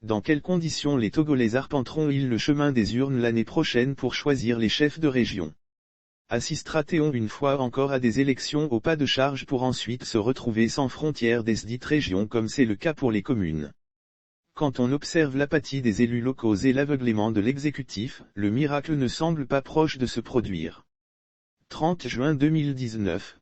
Dans quelles conditions les Togolais arpenteront-ils le chemin des urnes l'année prochaine pour choisir les chefs de région? Assistera-t-on une fois encore à des élections au pas de charge pour ensuite se retrouver sans frontières des dites régions comme c'est le cas pour les communes? Quand on observe l'apathie des élus locaux et l'aveuglement de l'exécutif, le miracle ne semble pas proche de se produire. 30 juin 2019.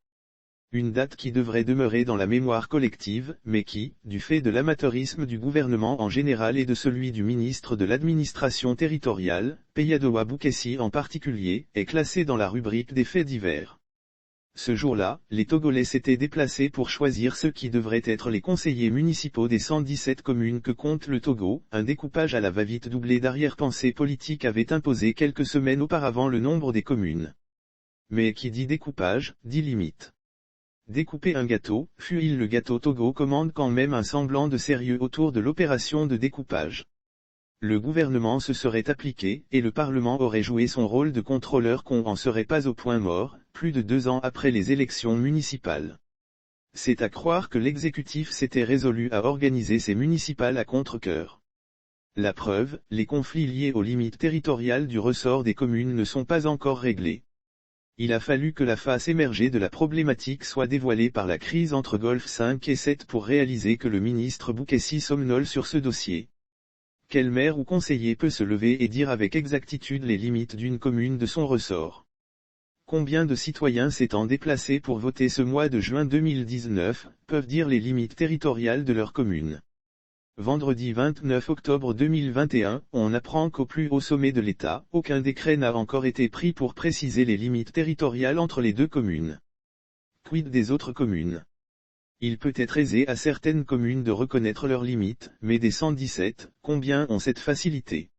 Une date qui devrait demeurer dans la mémoire collective, mais qui, du fait de l'amateurisme du gouvernement en général et de celui du ministre de l'administration territoriale, Peyadowa Boukessi en particulier, est classée dans la rubrique des faits divers. Ce jour-là, les Togolais s'étaient déplacés pour choisir ceux qui devraient être les conseillers municipaux des 117 communes que compte le Togo. Un découpage à la va-vite doublé d'arrière-pensée politique avait imposé quelques semaines auparavant le nombre des communes. Mais qui dit découpage, dit limite. Découper un gâteau, fût-il le gâteau Togo, commande quand même un semblant de sérieux autour de l'opération de découpage. Le gouvernement se serait appliqué, et le Parlement aurait joué son rôle de contrôleur qu'on en serait pas au point mort, plus de 2 ans après les élections municipales. C'est à croire que l'exécutif s'était résolu à organiser ces municipales à contre-cœur. La preuve, les conflits liés aux limites territoriales du ressort des communes ne sont pas encore réglés. Il a fallu que la face émergée de la problématique soit dévoilée par la crise entre Golfe 5 et 7 pour réaliser que le ministre Boukessi somnole sur ce dossier. Quel maire ou conseiller peut se lever et dire avec exactitude les limites d'une commune de son ressort? Combien de citoyens s'étant déplacés pour voter ce mois de juin 2019, peuvent dire les limites territoriales de leur commune? Vendredi 29 octobre 2021, on apprend qu'au plus haut sommet de l'État, aucun décret n'a encore été pris pour préciser les limites territoriales entre les deux communes. Quid des autres communes? Il peut être aisé à certaines communes de reconnaître leurs limites, mais des 117, combien ont cette facilité?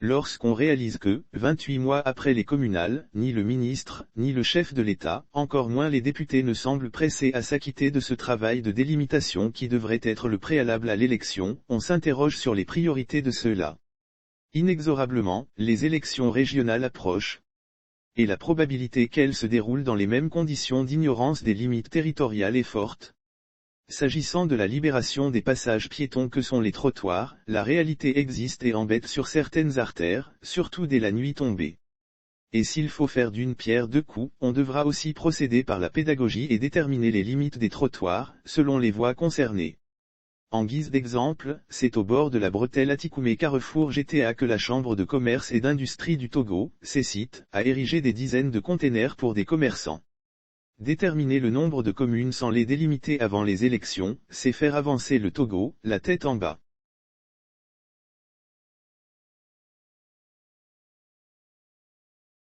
Lorsqu'on réalise que, 28 mois après les communales, ni le ministre, ni le chef de l'État, encore moins les députés ne semblent pressés à s'acquitter de ce travail de délimitation qui devrait être le préalable à l'élection, on s'interroge sur les priorités de ceux-là. Inexorablement, les élections régionales approchent. Et la probabilité qu'elles se déroulent dans les mêmes conditions d'ignorance des limites territoriales est forte. S'agissant de la libération des passages piétons que sont les trottoirs, la réalité existe et embête sur certaines artères, surtout dès la nuit tombée. Et s'il faut faire d'une pierre deux coups, on devra aussi procéder par la pédagogie et déterminer les limites des trottoirs, selon les voies concernées. En guise d'exemple, c'est au bord de la bretelle Atikoumé Carrefour GTA que la Chambre de commerce et d'industrie du Togo, CECIT, a érigé des dizaines de containers pour des commerçants. Déterminer le nombre de communes sans les délimiter avant les élections, c'est faire avancer le Togo, la tête en bas.